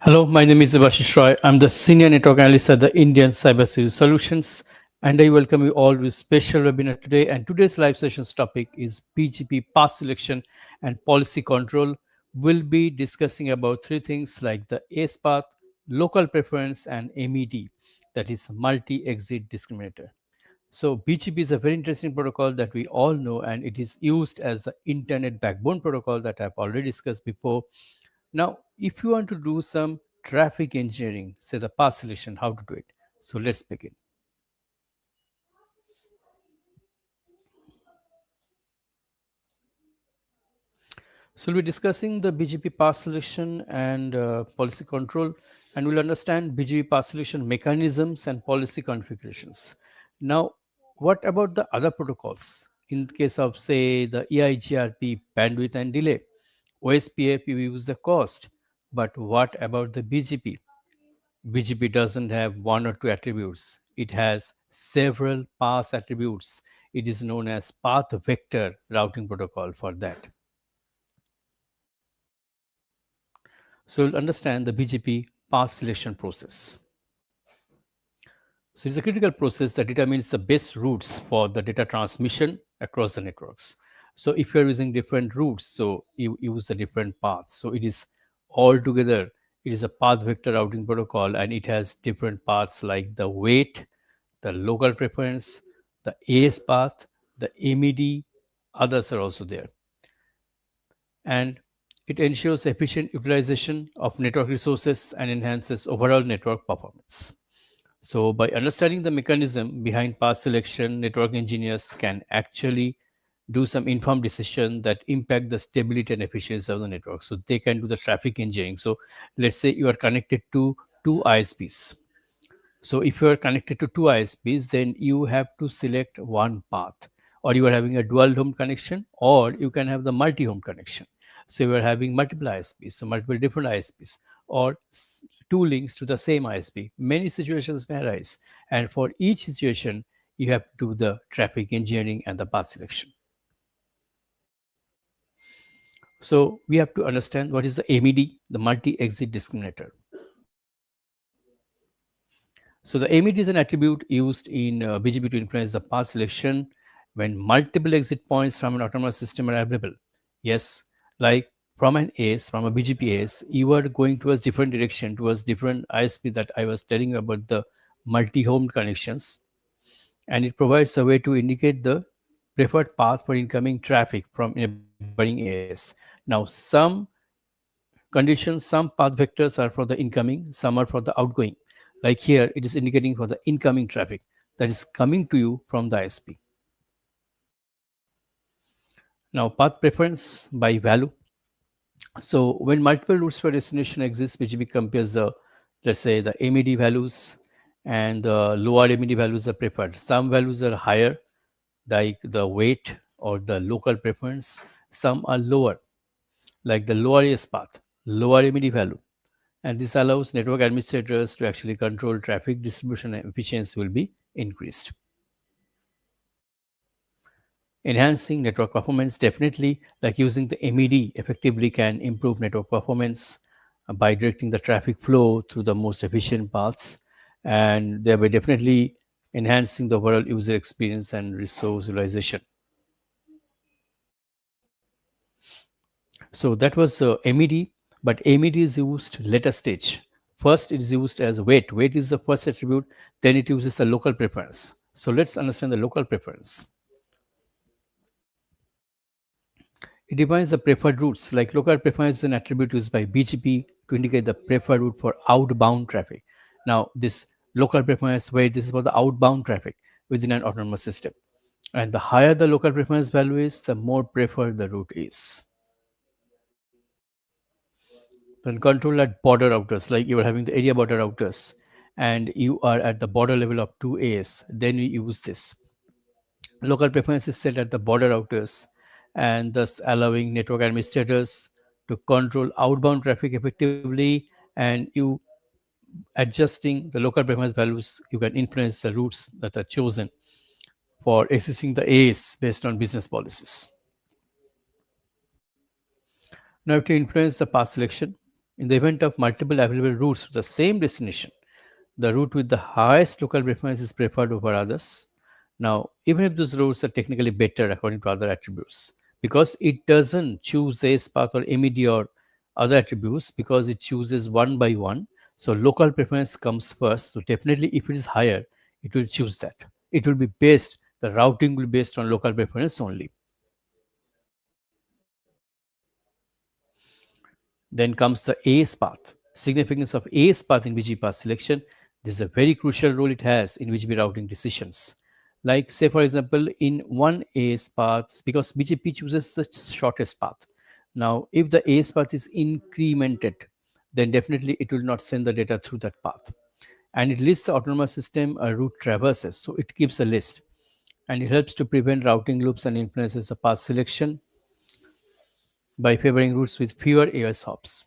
Hello, my name is Devashish Roy. I'm the Senior Network Analyst at the Indian Cybersecurity Solutions, and I welcome you all to a special webinar today. And today's live session's topic is BGP path selection and policy control. We'll be discussing about three things like the ACE path, local preference, and MED, that is multi-exit discriminator. So BGP is a very interesting protocol that we all know, and it is used as the internet backbone protocol that I've already discussed before. Now, if you want to do some traffic engineering, say the path selection, how to do it. So let's begin. So we'll be discussing the BGP path selection and policy control, and we'll understand BGP path selection mechanisms and policy configurations. Now, what about the other protocols? In case of, say, the EIGRP, bandwidth and delay, OSPF, you use the cost. But what about the BGP? BGP doesn't have one or two attributes. It has several path attributes. It is known as path vector routing protocol for that. So you'll understand the BGP path selection process. So it's a critical process that determines the best routes for the data transmission across the networks. So if you're using different routes, so you use the different paths. So it is all together, it is a path vector routing protocol, and it has different paths like the weight, the local preference, the AS path, the MED, others are also there. And it ensures efficient utilization of network resources and enhances overall network performance. So by understanding the mechanism behind path selection, network engineers can actually do some informed decision that impact the stability and efficiency of the network. So they can do the traffic engineering. So let's say you are connected to two ISPs. So if you are connected to two ISPs, then you have to select one path, or you are having a dual home connection, or you can have the multi-home connection. So you are having multiple ISPs, so multiple different ISPs, or two links to the same ISP. Many situations may arise, and for each situation, you have to do the traffic engineering and the path selection. So we have to understand what is the MED, the multi-exit discriminator. So the MED is an attribute used in BGP to influence the path selection when multiple exit points from an autonomous system are available. Yes, like from an ACE, from a BGP ACE, you are going towards different direction, towards different ISP that I was telling you about the multi-home connections. And it provides a way to indicate the preferred path for incoming traffic from neighboring ACE. Now, some conditions, some path vectors are for the incoming, some are for the outgoing. Like here, it is indicating for the incoming traffic that is coming to you from the ISP. Now, path preference by value. So when multiple routes for destination exist, BGP compares the, let's say, the MED values, and the lower MED values are preferred. Some values are higher, like the weight or the local preference. Some are lower, like the lower AS path, lower MED value. And this allows network administrators to actually control traffic distribution, and efficiency will be increased. Enhancing network performance, definitely, like using the MED effectively can improve network performance by directing the traffic flow through the most efficient paths, and thereby definitely enhancing the overall user experience and resource utilization. So that was MED, but MED is used later stage. First, it is used as weight. Weight is the first attribute, then it uses a local preference. So let's understand the local preference. It defines the preferred routes. Like local preference is an attribute used by BGP to indicate the preferred route for outbound traffic. Now, this local preference, where this is for the outbound traffic within an autonomous system. And the higher the local preference value is, the more preferred the route is. Then control at border routers, like you are having the area border routers, and you are at the border level of 2AS, then we use this. Local preference is set at the border routers, and thus allowing network administrators to control outbound traffic effectively, and you adjusting the local preference values, you can influence the routes that are chosen for accessing the AS based on business policies. Now to influence the path selection, In the event of multiple available routes to the same destination, the route with the highest local preference is preferred over others. Now, even if those routes are technically better according to other attributes, because it doesn't choose the S path or MED or other attributes, because it chooses one by one. So local preference comes first. So definitely if it is higher, it will choose that. It will be based, the routing will be based on local preference only. Then comes the AS path. Significance of AS path in BGP path selection. This is a very crucial role it has in BGP routing decisions. Like say for example, in one AS path, because BGP chooses the shortest path. Now, if the AS path is incremented, then definitely it will not send the data through that path. And it lists the autonomous system route traverses. So it keeps a list. And it helps to prevent routing loops and influences the path selection by favoring routes with fewer AS hops.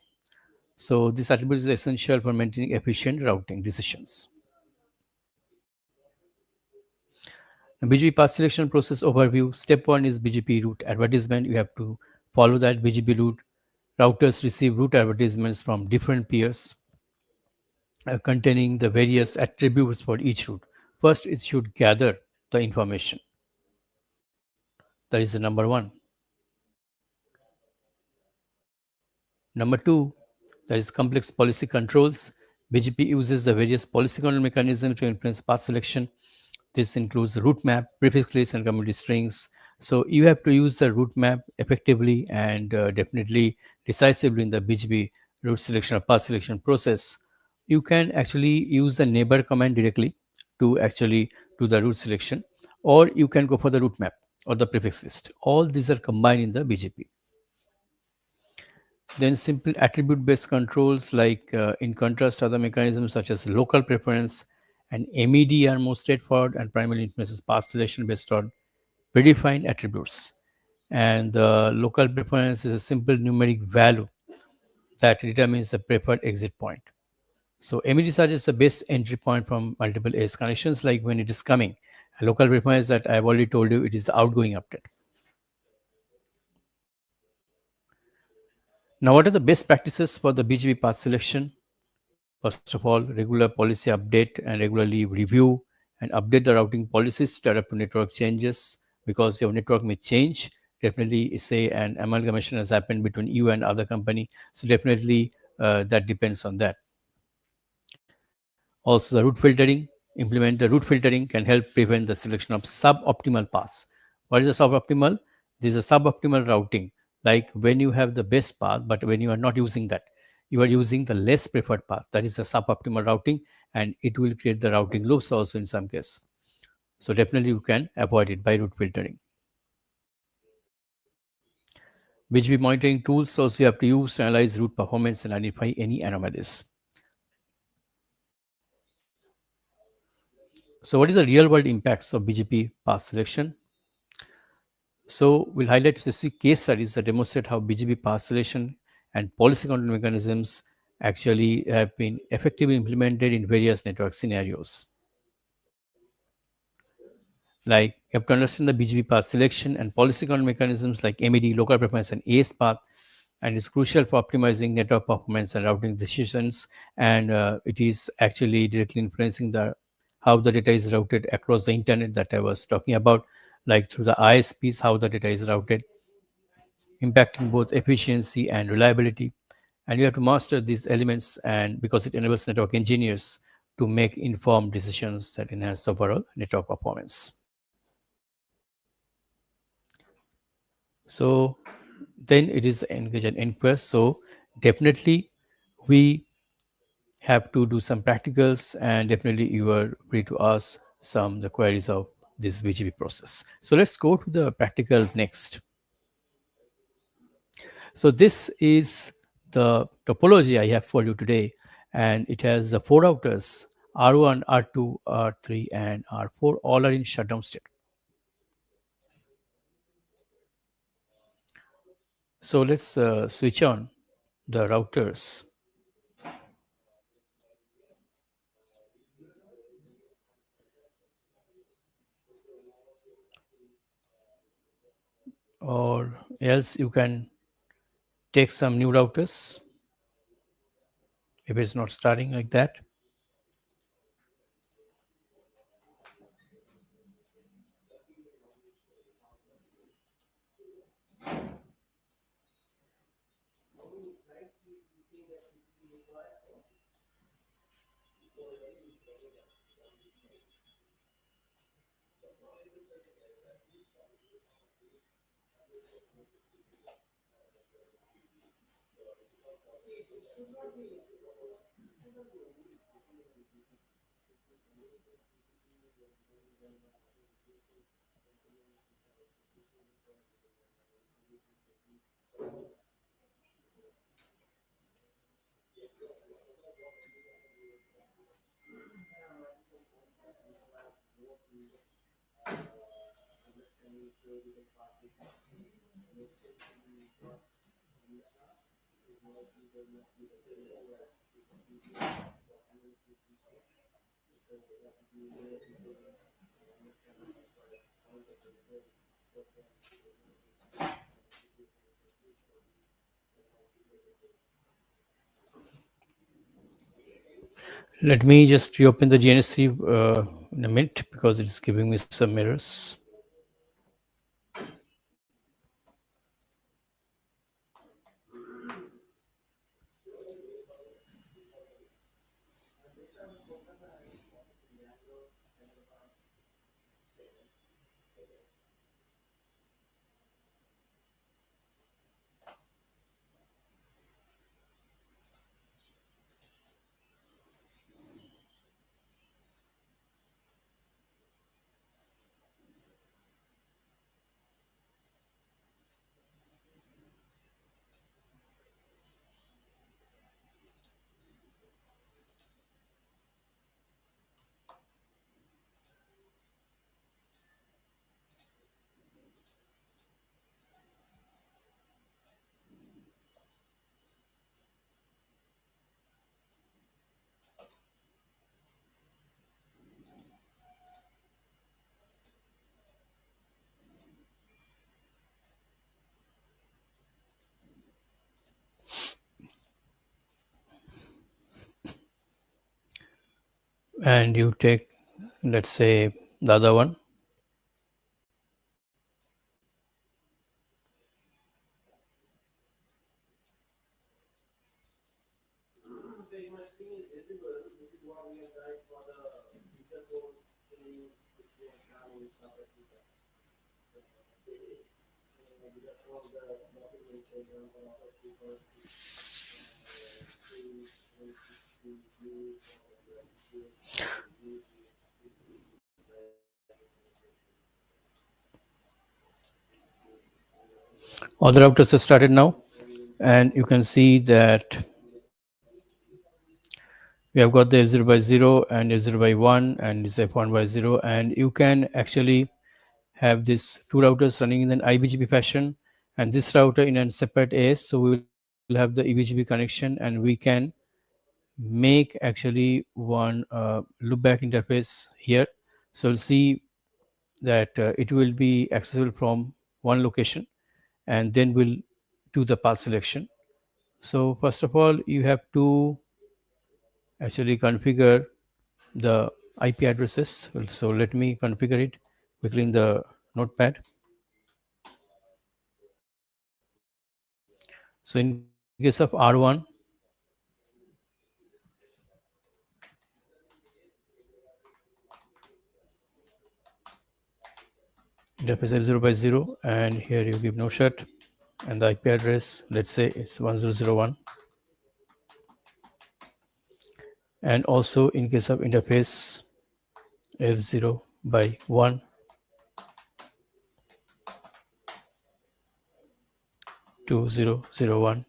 So this attribute is essential for maintaining efficient routing decisions. Now, BGP path selection process overview. Step one is BGP route advertisement. You have to follow that BGP route. Routers receive route advertisements from different peers containing the various attributes for each route. First, it should gather the information. That is the number one. Number two, that is complex policy controls. BGP uses the various policy control mechanisms to influence path selection. This includes route map, prefix lists, and community strings. So you have to use the route map effectively and definitely decisively in the BGP route selection or path selection process. You can actually use the neighbor command directly to actually do the route selection, or you can go for the route map or the prefix list. All these are combined in the BGP. Then simple attribute-based controls like in contrast other mechanisms such as local preference and MED are more straightforward and primarily influences path selection based on predefined attributes. And the local preference is a simple numeric value that determines the preferred exit point. So MED suggests the best entry point from multiple ACE connections like when it is coming. A local preference that I've already told you, it is the outgoing update. Now, what are the best practices for the BGP path selection? First of all, regular policy update and regularly review and update the routing policies to adapt to network changes because your network may change. Definitely, say an amalgamation has happened between you and other company, so definitely that depends on that. Also, the route filtering. Implement the route filtering can help prevent the selection of suboptimal paths. What is a suboptimal? This is a suboptimal routing, like when you have the best path, but when you are not using that, you are using the less preferred path. That is a suboptimal routing, and it will create the routing loops also in some case. So definitely you can avoid it by route filtering. BGP monitoring tools also you have to use to analyze route performance and identify any anomalies. So what is the real world impacts of BGP path selection? So we'll highlight specific case studies that demonstrate how BGP path selection and policy control mechanisms actually have been effectively implemented in various network scenarios. Like you have to understand the BGP path selection and policy control mechanisms like MED, local preference, and ACE path, and it's crucial for optimizing network performance and routing decisions. And it is actually directly influencing the how the data is routed across the internet that I was talking about, like through the ISPs, how the data is routed, impacting both efficiency and reliability. And you have to master these elements, and because it enables network engineers to make informed decisions that enhance overall network performance. So then it is engage and inquest. So definitely we have to do some practicals, and definitely you are free to ask some the queries of this BGP process. So let's go to the practical next. So this is the topology I have for you today, and it has the four routers R1, R2, R3, and R4, all are in shutdown state. So let's switch on the routers. Or else you can take some new routers. if it's not starting like that. Let me just reopen the GNS3 in a minute because it's giving me some errors. And you take, let's say, the other one. All the routers have started now, and you can see that we have got the F0 by 0 and F0 by 1 and this F1 by 0, and you can actually have these two routers running in an IBGP fashion and this router in a separate AS. So we will have the EBGP connection and we can make actually one loopback interface here. So we'll see that it will be accessible from one location, and then we'll do the path selection. So first of all, you have to actually configure the IP addresses. So let me configure it quickly in the notepad. So in case of R1, interface F0 by 0, and here you give no shut, and the IP address, let's say it's 1001. And also in case of interface F0 by 1, 2001.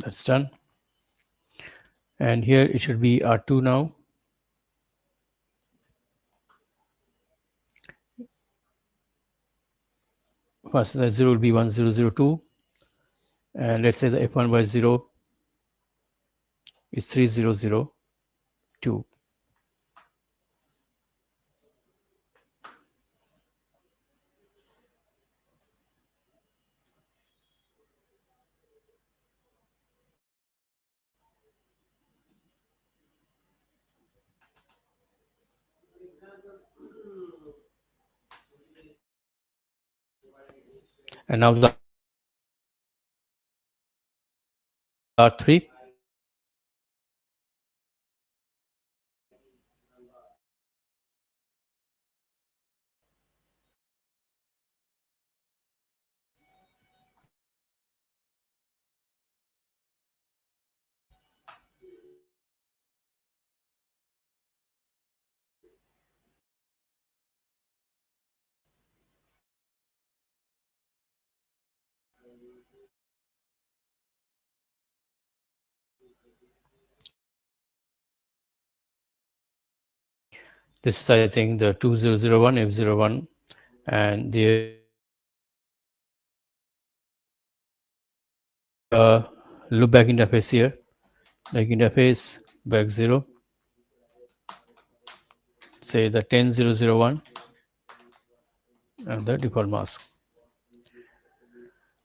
That's done. And here it should be R2 now. first the 0 will be 1002, and let's say the f1 by 0 is 3002. And now the R3, this is I think the 2001 F01, and the loop back interface here, like interface back 0, say the 10001, and the default mask.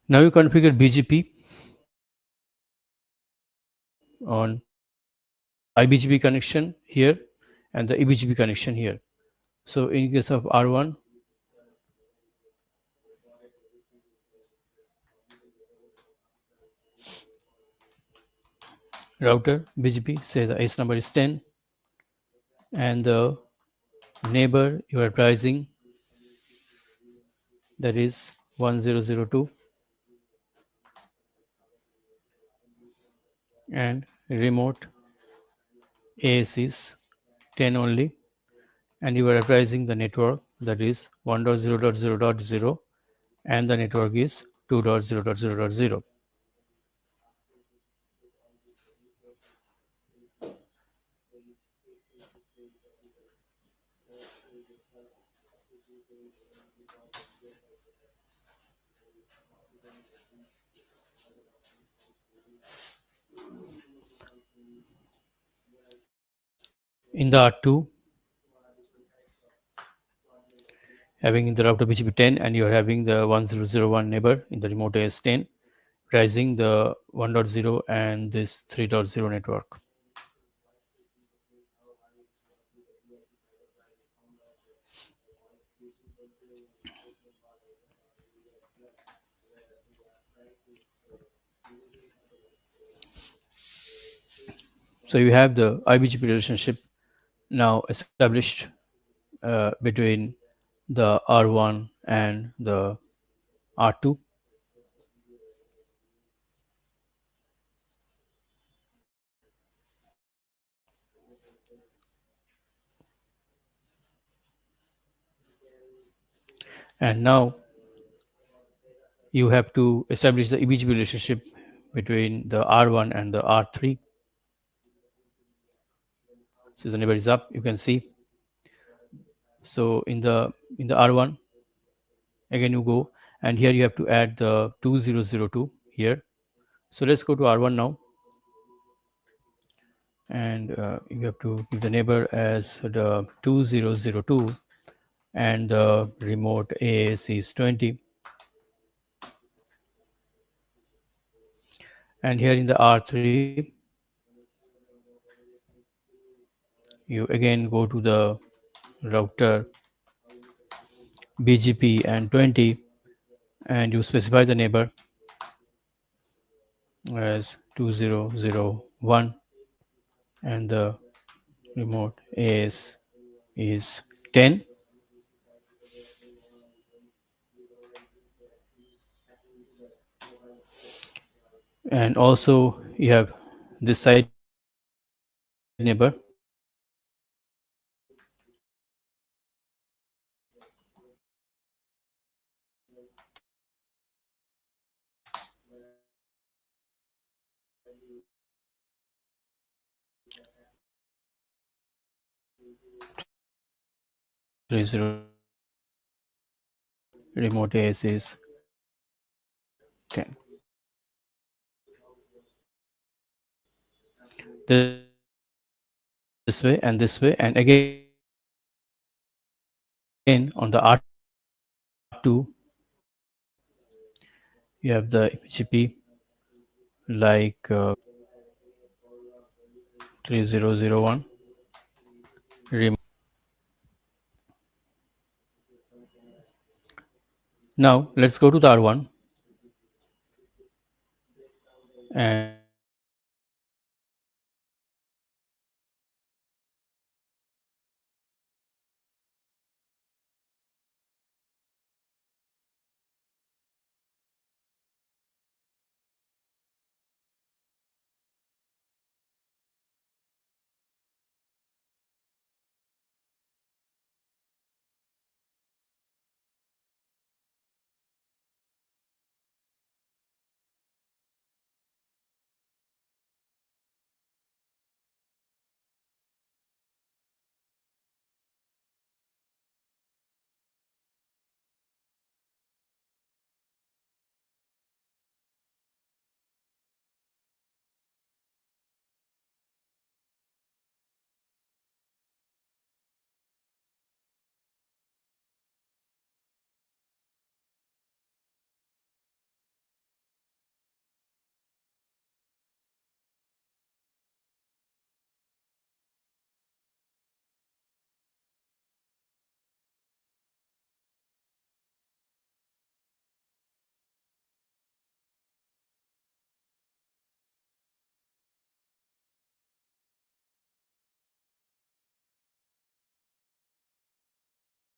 Now you configure BGP on IBGP connection here and the EBGP connection here. So in case of R1, router BGP, say the ACE number is 10, and the neighbor you are pricing, that is 1002, and remote AS is 10 only, and you are pricing the network, that is 1.0.0.0, and the network is 2.0.0.0. In the R2, having in the router BGP 10, and you are having the 1001 neighbor in the remote AS 10, pricing the 1.0 and this 3.0 network. So you have the IBGP relationship now established between the R1 and the R2. And now you have to establish the EBGP relationship between the R1 and the R3. So the neighbor is up, you can see. So in the R1, again you go, and here you have to add the 2002 here. So let's go to R1 now, and you have to give the neighbor as the 2002, and the remote AS is 20. And here in the R3, you again go to the router BGP and 20, and you specify the neighbor as 2001, and the remote AS is 10. And also you have this side neighbor, remote AS is this way and this way, and again on the R2 you have the BGP like 3001 now let's go to the R1